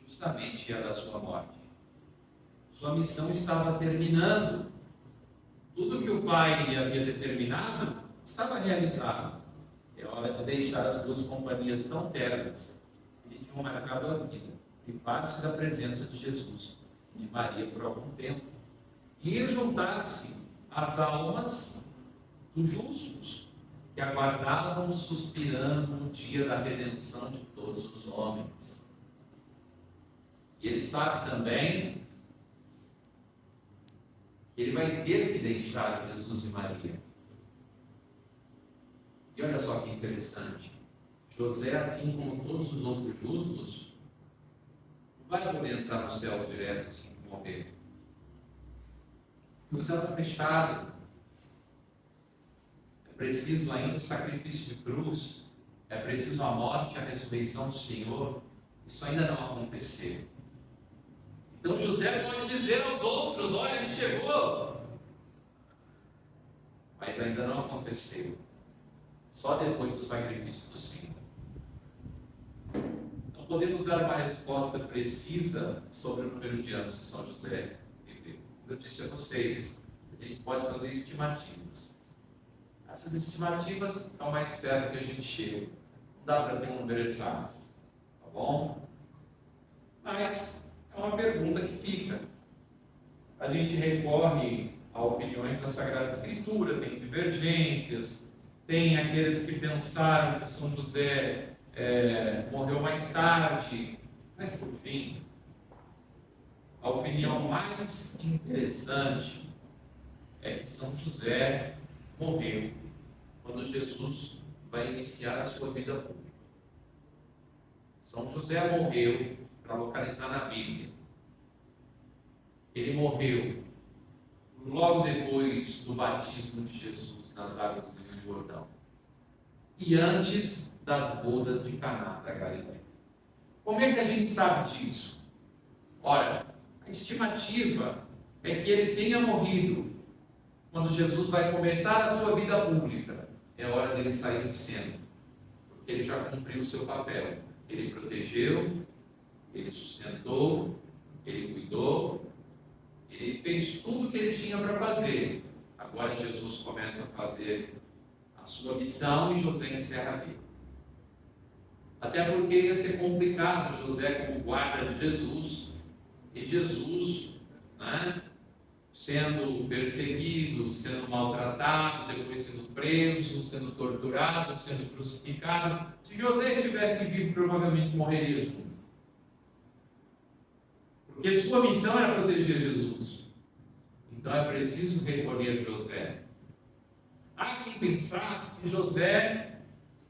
justamente a da sua morte. Sua missão estava terminando. Tudo que o Pai lhe havia determinado estava realizado. É hora de deixar as duas companhias tão ternas que lhe tinham marcado a vida, privar-se da presença de Jesus e de Maria por algum tempo, e ir juntar-se às almas dos justos, que aguardavam suspirando no dia da redenção de todos os homens. E ele sabe também que ele vai ter que deixar Jesus e Maria. E olha só que interessante, José, assim como todos os outros justos, não vai poder entrar no céu direto assim que morrer. O céu está fechado. É preciso ainda o sacrifício de cruz, é preciso a morte e a ressurreição do Senhor. Isso ainda não aconteceu. Então José pode dizer aos outros: olha, ele chegou. Mas ainda não aconteceu. Só depois do sacrifício do Senhor. Não podemos dar uma resposta precisa sobre o número de anos que São José viveu. Eu disse a vocês, a gente pode fazer estimativas. Essas estimativas estão mais perto que a gente chega. Não dá para ter um número exato. Tá bom? Mas é uma pergunta que fica. A gente recorre a opiniões da Sagrada Escritura, tem divergências, tem aqueles que pensaram que São José morreu mais tarde, mas por fim, a opinião mais interessante é que São José morreu quando Jesus vai iniciar a sua vida pública. São José morreu, para localizar na Bíblia, ele morreu logo depois do batismo de Jesus nas águas do Rio Jordão e antes das bodas de Caná da Galileia. Como é que a gente sabe disso? Ora, a estimativa é que ele tenha morrido quando Jesus vai começar a sua vida pública. É hora dele sair de cena, porque ele já cumpriu o seu papel. Ele protegeu, ele sustentou, ele cuidou, ele fez tudo o que ele tinha para fazer. Agora Jesus começa a fazer a sua missão e José encerra ali. Até porque ia ser complicado José como guarda de Jesus, e Jesus, sendo perseguido, sendo maltratado, depois sendo preso, sendo torturado, sendo crucificado. Se José estivesse vivo, provavelmente morreria junto. Porque sua missão era proteger Jesus. Então é preciso recolher José. Há quem pensasse que José,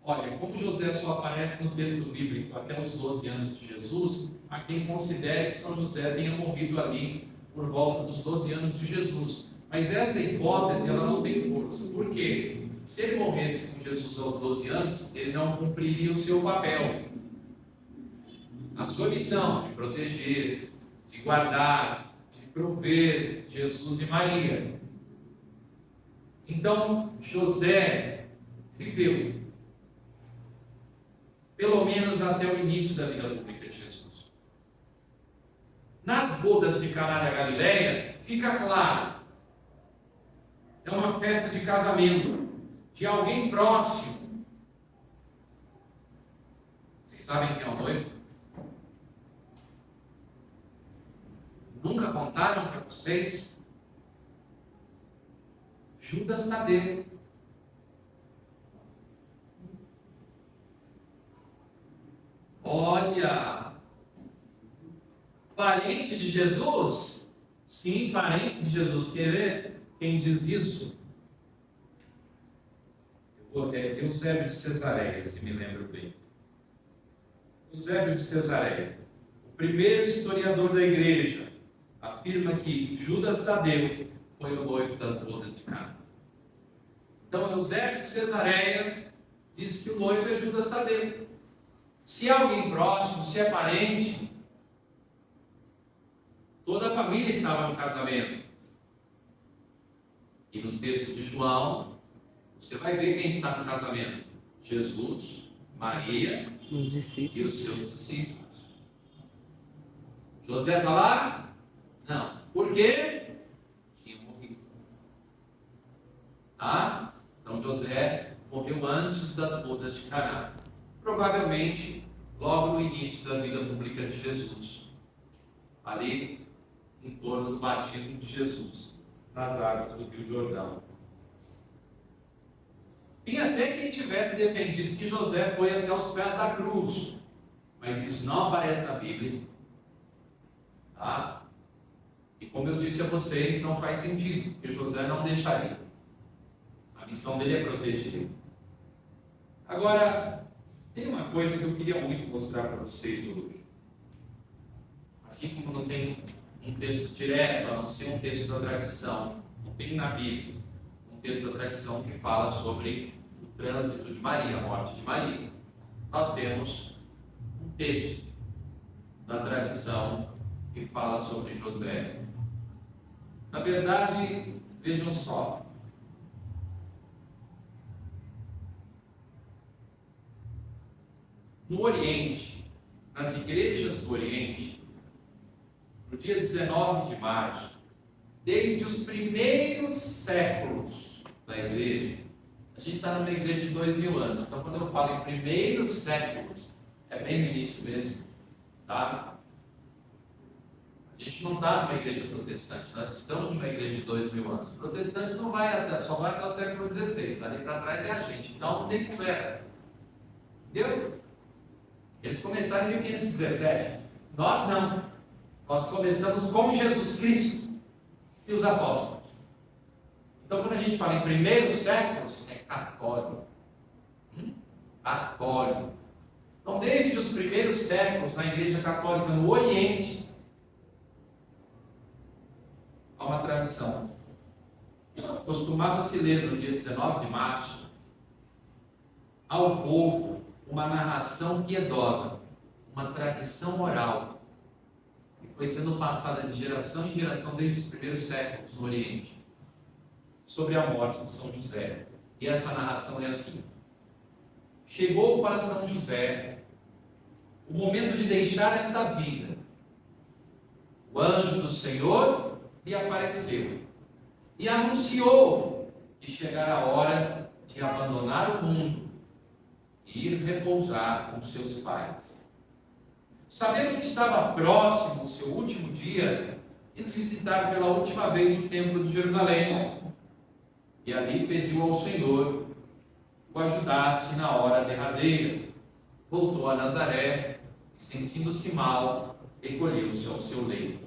olha, como José só aparece no texto bíblico até os 12 anos de Jesus, há quem considere que São José tenha morrido ali
por volta dos 12 anos de Jesus. Mas essa hipótese ela não tem força. Por quê? Se ele morresse com Jesus aos 12 anos, ele não cumpriria o seu papel. A sua missão de proteger, de guardar, de prover Jesus e Maria. Então, José viveu, pelo menos até o início da vida pública de Jesus. Nas bodas de Caná da Galileia, fica claro, é uma festa de casamento de alguém próximo. Vocês sabem quem é o noivo? Nunca contaram para vocês? Judas Tadeu. Olha, parente de Jesus? Sim, parente de Jesus. Quer ver quem diz isso? Eusébio de Cesareia, se me lembro bem. Eusébio de Cesareia, o primeiro historiador da igreja, afirma que Judas Tadeu foi o noivo das bodas de Caná. Então, Eusébio de Cesareia diz que o noivo é Judas Tadeu. Se é alguém próximo, se é parente, toda a família estava no casamento. E no texto de João, você vai ver quem está no casamento: Jesus, Maria e os seus discípulos. José está lá? Não. Por quê? Tinha morrido. Tá? Então José morreu antes das bodas de Caná. Provavelmente logo no início da vida pública de Jesus. Ali, em torno do batismo de Jesus, nas águas do Rio Jordão. Tem até quem tivesse defendido que José foi até os pés da cruz. Mas isso não aparece na Bíblia. Tá? E como eu disse a vocês, não faz sentido, porque José não deixaria. A missão dele é proteger. Agora, tem uma coisa que eu queria muito mostrar para vocês hoje. Assim como não tem um texto direto, a não ser um texto da tradição, não tem na Bíblia um texto da tradição que fala sobre o trânsito de Maria, a morte de Maria. Nós temos um texto da tradição que fala sobre José. Na verdade, vejam só. No Oriente, nas igrejas do Oriente, no dia 19 de março, desde os primeiros séculos da igreja, a gente está numa igreja de 2000 anos, então quando eu falo em primeiros séculos, é bem no início mesmo, tá? A gente não está numa igreja protestante, nós estamos numa igreja de 2000 anos. O protestante não vai até, só vai até o século XVI, dali para trás é a gente, então não tem conversa. Entendeu? Eles começaram em 1517. Nós não. Nós começamos com Jesus Cristo e os apóstolos. Então, quando a gente fala em primeiros séculos, é católico. Católico. Então, desde os primeiros séculos, na Igreja Católica no Oriente, há uma tradição. Costumava-se ler no dia 19 de março ao povo uma narração piedosa, uma tradição oral, que foi sendo passada de geração em geração desde os primeiros séculos no Oriente, sobre a morte de São José. E essa narração é assim: chegou para São José o momento de deixar esta vida. O anjo do Senhor lhe apareceu e anunciou que chegara a hora de abandonar o mundo e ir repousar com seus pais. Sabendo que estava próximo o seu último dia, quis visitar pela última vez o templo de Jerusalém e ali pediu ao Senhor que o ajudasse na hora derradeira. Voltou a Nazaré e, sentindo-se mal, recolheu-se ao seu leito.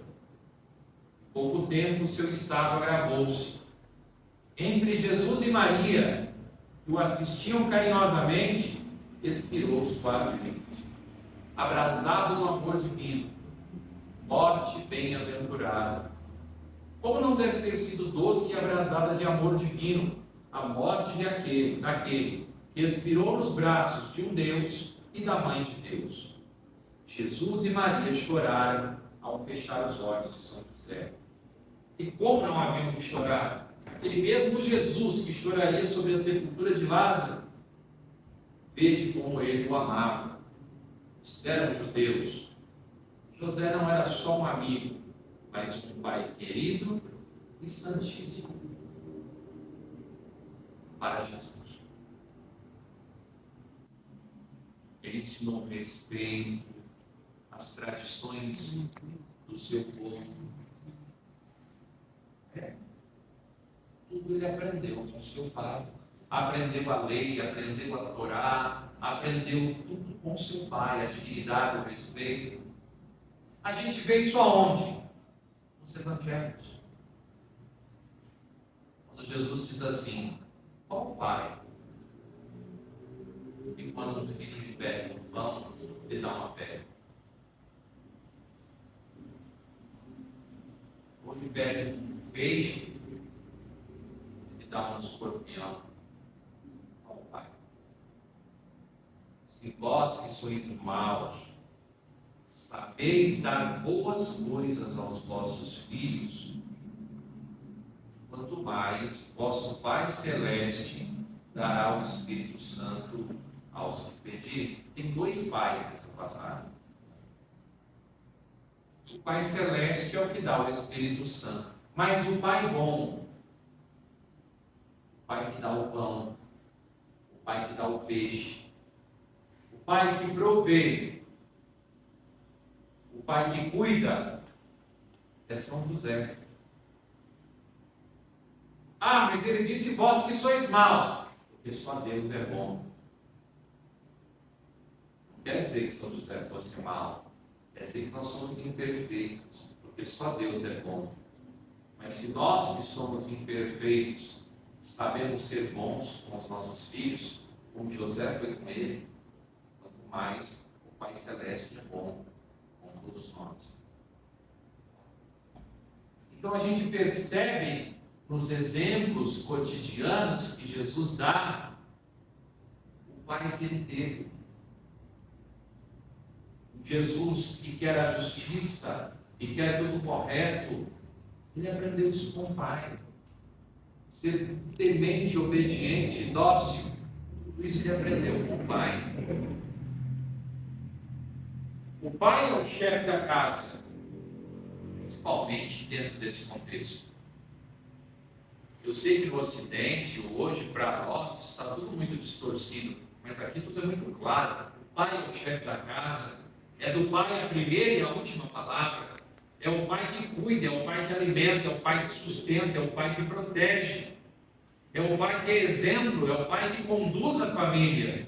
Em pouco tempo, seu estado agravou-se. Entre Jesus e Maria, que o assistiam carinhosamente, expirou suavemente, abrasado no amor divino, morte bem-aventurada,
Como não deve ter sido doce e abrasada de amor divino a morte daquele que expirou nos braços de um Deus e da Mãe de Deus. Jesus e Maria choraram ao fechar os olhos de São José. E como não haviam de chorar? Aquele mesmo Jesus que choraria sobre a sepultura de Lázaro, vede como ele o amava. Disseram os judeus: José não era só um amigo, mas um pai querido e santíssimo para Jesus. Ele ensinou respeito às tradições do seu povo. Tudo ele aprendeu com seu pai. Aprendeu a lei, aprendeu a Torá, aprendeu tudo com seu pai, a dignidade, o respeito. A gente vê isso aonde? Nos evangelhos. Quando Jesus diz assim: qual pai? E quando um filho lhe pede um pão, lhe dá uma pedra. Ou lhe pede um peixe, lhe dá um escorpião. Qual pai? Se vós que sois maus, sabeis dar boas coisas aos vossos filhos, quanto mais vosso Pai Celeste dará o Espírito Santo aos que pedirem. Tem dois pais nessa passagem. O Pai Celeste é o que dá o Espírito Santo, mas o Pai bom, o Pai que dá o pão, o Pai que dá o peixe, o Pai que provê, o Pai que cuida, é São José. Ah, mas ele disse: vós que sois maus, porque só Deus é bom. Não quer dizer que São José fosse mau, quer dizer que nós somos imperfeitos, porque só Deus é bom. Mas se nós que somos imperfeitos sabemos ser bons com os nossos filhos, como José foi com ele, quanto mais o Pai Celeste é bom com todos nós. Então a gente percebe nos exemplos cotidianos que Jesus dá o Pai que ele teve. Jesus que quer a justiça e quer tudo correto, ele aprendeu isso com o Pai. Ser temente, obediente, dócil, tudo isso ele aprendeu com o Pai. O Pai é o chefe da casa, principalmente dentro desse contexto. Eu sei que no Ocidente, hoje, para nós, está tudo muito distorcido, mas aqui tudo é muito claro. O Pai é o chefe da casa, é do Pai a primeira e a última palavra, é o Pai que cuida, é o Pai que alimenta, é o Pai que sustenta, é o Pai que protege, é o Pai que é exemplo, é o Pai que conduz a família.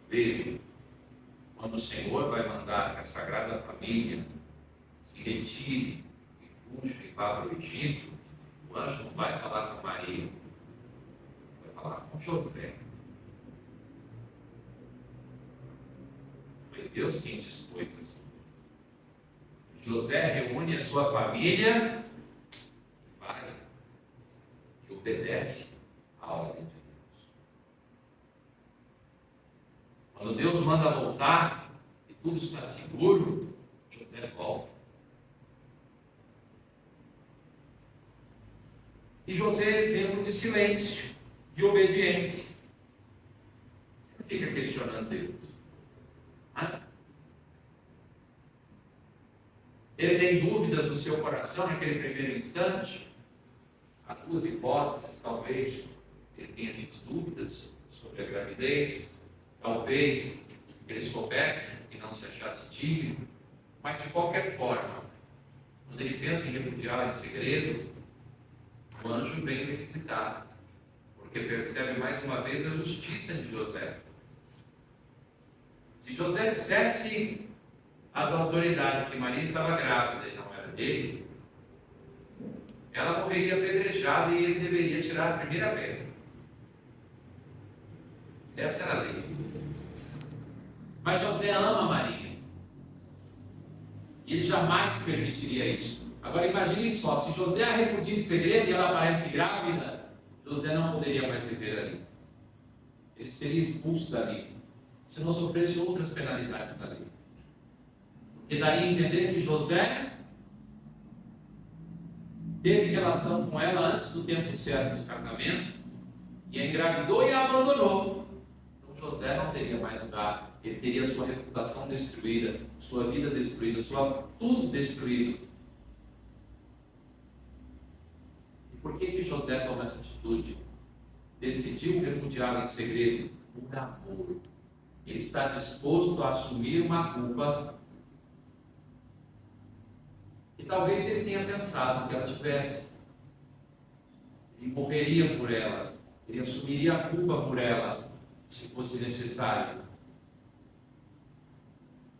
Veja, quando o Senhor vai mandar que a Sagrada Família se retire e fuja e vá para o Egito, o anjo não vai falar com Maria, vai falar com José. Foi Deus quem dispôs assim. José reúne a sua família, vai e obedece à ordem de Deus. Quando Deus manda voltar e tudo está seguro, José volta. E José é exemplo de silêncio, de obediência. Não fica questionando Deus. Ele tem dúvidas no seu coração naquele primeiro instante? Há duas hipóteses, talvez ele tenha tido dúvidas sobre a gravidez, talvez ele soubesse e não se achasse digno, mas de qualquer forma, quando ele pensa em repudiar em segredo, o anjo vem lhe visitar, porque percebe mais uma vez a justiça de José. Se José dissesse às autoridades que Maria estava grávida e não era dele, ela morreria apedrejada e ele deveria tirar a primeira pedra. Essa era a lei. Mas José ama Maria. E ele jamais permitiria isso. Agora imagine só, se José a repudia em segredo e ela aparece grávida, José não poderia mais viver ali. Ele seria expulso dali, se não sofresse outras penalidades dali. E daria a entender que José teve relação com ela antes do tempo certo do casamento, e a engravidou e a abandonou. Então José não teria mais lugar, ele teria sua reputação destruída, sua vida destruída, tudo destruído. E por que José toma essa atitude? Decidiu repudiá-la em segredo por amor. Ele está disposto a assumir uma culpa que talvez ele tenha pensado que ela tivesse. Ele morreria por ela, ele assumiria a culpa por ela, se fosse necessário.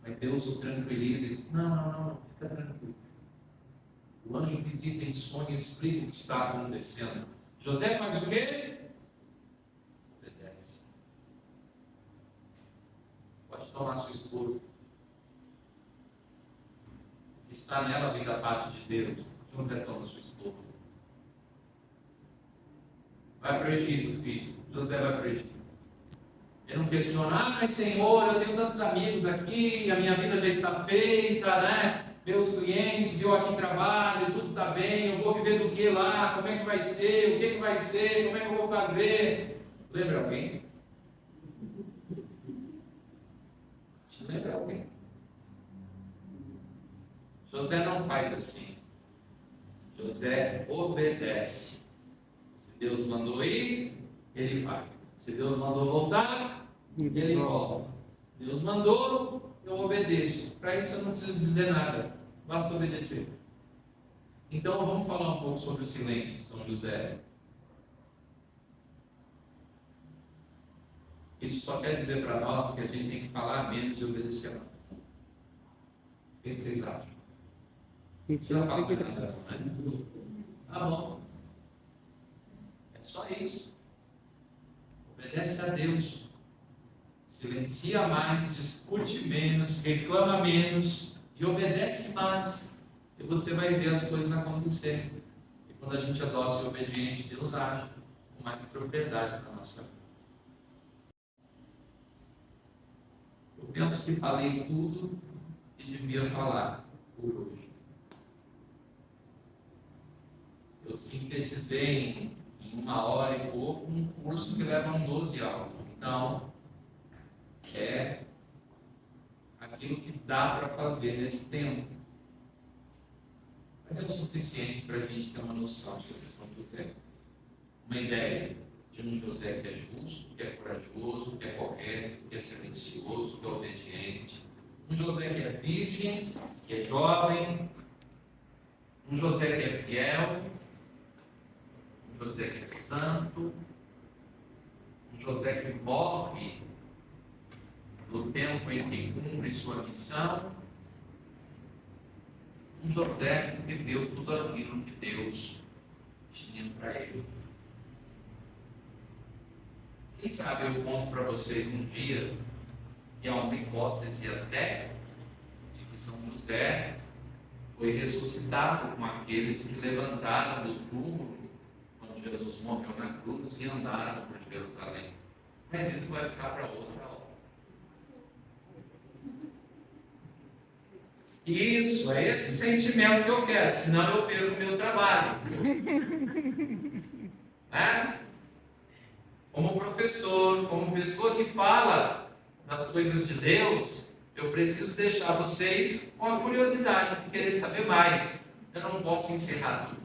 Mas Deus o tranquiliza e diz: não, fica tranquilo. O anjo visita em sonho e explica o que está acontecendo. José faz o quê? Obedece. Pode tomar sua esposa. O que está nela vem da parte de Deus. José toma sua esposa. Vai para o Egito, filho. José vai para o Egito. Ele não questiona: mas Senhor, eu tenho tantos amigos aqui, a minha vida já está feita, né? Meus clientes, eu aqui trabalho, tudo está bem, eu vou viver do que lá? Como é que vai ser? O que vai ser? Como é que eu vou fazer? Lembra alguém? Te lembra alguém? José não faz assim. José obedece. Se Deus mandou ir, ele vai. Se Deus mandou voltar, ele volta. Deus mandou, eu obedeço. Para isso eu não preciso dizer nada, basta obedecer. Então vamos falar um pouco sobre o silêncio de São José. Isso só quer dizer para nós que a gente tem que falar menos e obedecer mais. O que vocês acham?
Isso
Não
é
fala
de
nada,
graça.
né? Tá bom. É só isso. Obedece a Deus. Silencia mais, discute menos, reclama menos e obedece mais. E você vai ver as coisas acontecerem. E quando a gente adoça e obediente, Deus age com mais propriedade na nossa vida. Eu penso que falei tudo que devia falar por hoje. Eu sintetizei em 1 hora e pouco um curso que leva 12 aulas. Então, é aquilo que dá para fazer nesse tempo. Mas é o suficiente para a gente ter uma noção sobre São José. Uma ideia de um José que é justo, que é corajoso, que é correto, que é silencioso, que é obediente. Um José que é virgem, que é jovem. Um José que é fiel. Um José que é santo. Um José que morre no tempo em que cumpre sua missão. Um José que viveu tudo aquilo que Deus tinha para ele. Quem sabe eu conto para vocês um dia, e há uma hipótese até, de que São José foi ressuscitado com aqueles que levantaram do túmulo quando Jesus morreu na cruz e andaram por Jerusalém. Mas isso vai ficar para outra hora. Isso, é esse sentimento que eu quero, senão eu perco o meu trabalho. Como professor, como pessoa que fala das coisas de Deus, eu preciso deixar vocês com a curiosidade de querer saber mais. Eu não posso encerrar tudo.